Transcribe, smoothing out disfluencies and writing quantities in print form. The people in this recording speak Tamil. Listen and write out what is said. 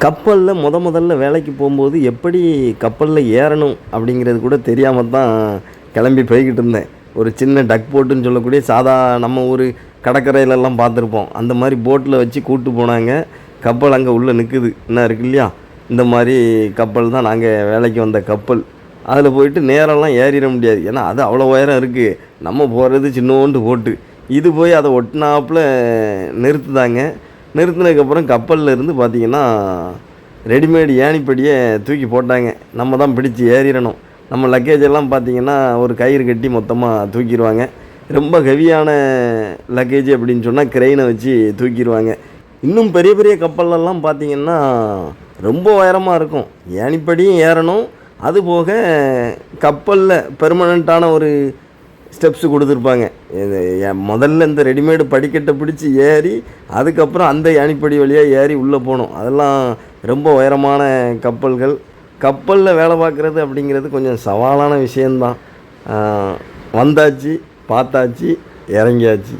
கப்பலில் முதல்ல வேலைக்கு போகும்போது எப்படி கப்பலில் ஏறணும் அப்படிங்கிறது கூட தெரியாமல் தான் கிளம்பி போய்கிட்டு இருந்தேன். ஒரு சின்ன டக் போட்டுன்னு சொல்லக்கூடிய சாதா நம்ம ஊர் கடற்கரையிலெல்லாம் பார்த்துருப்போம். அந்த மாதிரி போட்டில் வச்சு கூப்பிட்டு போனாங்க. கப்பல் அங்கே உள்ளே நிற்குது, என்ன இருக்கு இல்லையா? இந்த மாதிரி கப்பல் தான் நாங்கள் வேலைக்கு வந்த கப்பல். அதில் போயிட்டு நேரெல்லாம் ஏறிட முடியாது, ஏன்னா அது அவ்வளோ உயரம் இருக்குது. நம்ம போகிறது சின்னோண்டு போட்டு, இது போய் அதை ஒட்டினாப்பில் நிறுத்துதாங்க. நிறுத்தினதுக்கப்புறம் கப்பலில் இருந்து பார்த்திங்கன்னா ரெடிமேடு ஏணிப்படியை தூக்கி போட்டாங்க. நம்ம தான் பிடிச்சி ஏறிடணும். நம்ம லக்கேஜ் எல்லாம் பார்த்திங்கன்னா ஒரு கயிறு கட்டி மொத்தமாக தூக்கிடுவாங்க. ரொம்ப ஹெவியான லக்கேஜ் அப்படின்னு சொன்னால் கிரெயினை வச்சு தூக்கிடுவாங்க. இன்னும் பெரிய பெரிய கப்பல்லலாம் பார்த்திங்கன்னா ரொம்ப உயரமாக இருக்கும், ஏணிப்படியும் ஏறணும். அதுபோக கப்பலில் பெர்மனண்ட்டான ஒரு ஸ்டெப்ஸு கொடுத்துருப்பாங்க. முதல்ல இந்த ரெடிமேடு படிக்கட்டை பிடிச்சி ஏறி அதுக்கப்புறம் அந்த ஏணிப்படி வழியாக ஏறி உள்ளே போகணும். அதெல்லாம் ரொம்ப உயரமான கப்பல்கள். கப்பலில் வேலை பார்க்குறது அப்படிங்கிறது கொஞ்சம் சவாலான விஷயந்தான். வந்தாச்சு, பார்த்தாச்சு, இறங்கியாச்சு.